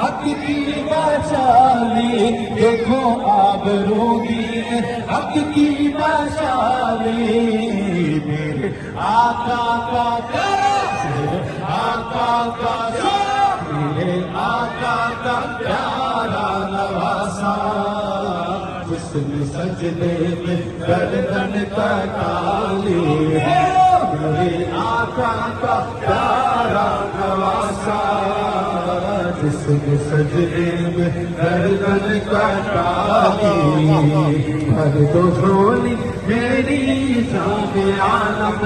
حق کی بشالی دیکھو آبرو دین حق کی بشالی میرے آقا کا آقا کا میرے آقا کا پیارا نواسا حسن سجدے میں گردن کٹالی میرے آقا کا پیارا نواسا حسن سجدے میں گردن کٹالی بھر دو جھولی میری جان عالم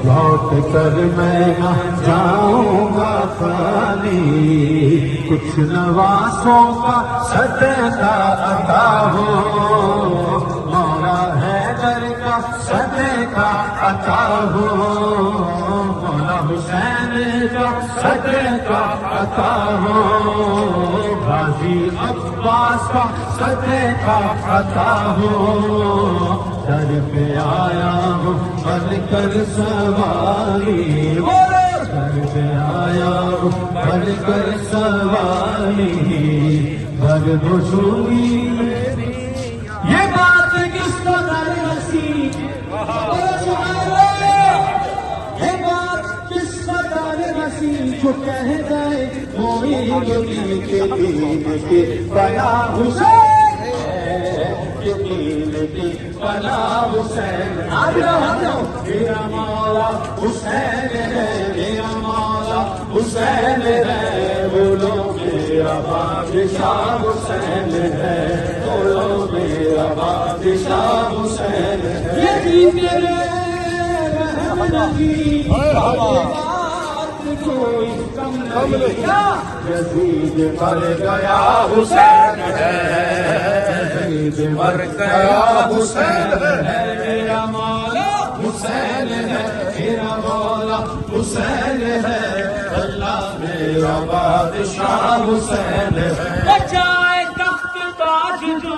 لوٹ کر میں نہ جاؤں گا خالی کچھ نواسوں کا صدقہ عطا ہو مولا حیدر کا صدقہ عطا ہو مولا حسین کا صدقہ عطا ہو غازی عباس کا صدقہ عطا ہو در پہ آیا ہوں بن کر سوالی در پہ آیا ہوں بن کر سوالی بھر دو جھولی یہ بات کس قدر نصیب یہ بات کس قدر نصیب جو کہہ جائے کوئی دین کے بنا حسین بنا حسین میرا مولا حسین ہے میرا مولا حسین ہے بولو میرا بادشاہ حسین ہے بولو میرا بادشاہ حسین ہے یہ میرے کوئی کم نہیں یزید مر گیا حسین ہے یزید مر گیا حسین ہے میرا مولا حسین ہے میرا مولا حسین ہے اللہ میرا بادشاہ حسین ہے بچائے تخت تاج جو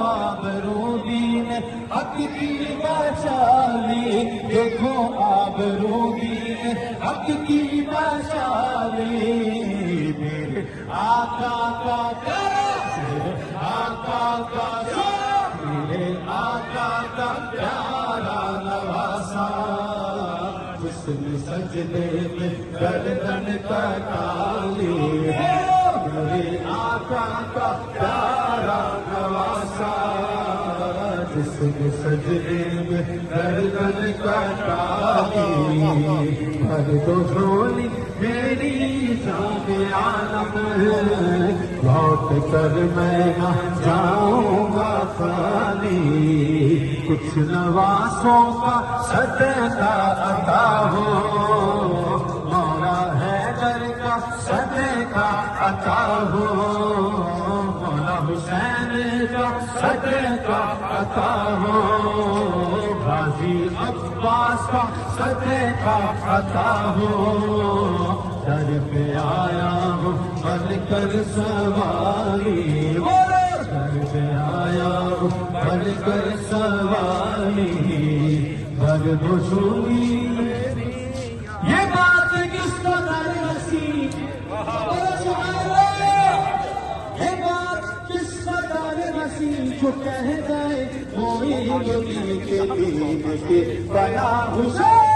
آبرو دین حق کی بشالی دیکھو آبرو دین حق کی بشالی میرے آقا کا آقا کا میرے آقا کا پیارا نواسا حسن سجدے میں گردن کٹالی میرے آقا کا پیارا نواسا حسن سجدے میں گردن کٹالی بھر دو جھولی میری جان عالم لوٹ کر میں نہ جاؤں گا خالی کچھ نواسوں کا صدقہ عطا ہو مولا حیدر کا صدقہ عطا ہو مولا حسین کا صدقہ عطا ہو غازی عباس کا صدقہ عطا ہو در پہ آیا ہوں بن کر سوالی در پہ آیا ہوں بن کر سوالی بھر دو جھولی یہ بات کس قدر نصیب یہ بات کس قدر نصیب جو کہہ جائے کوئی دین کے بنا حسین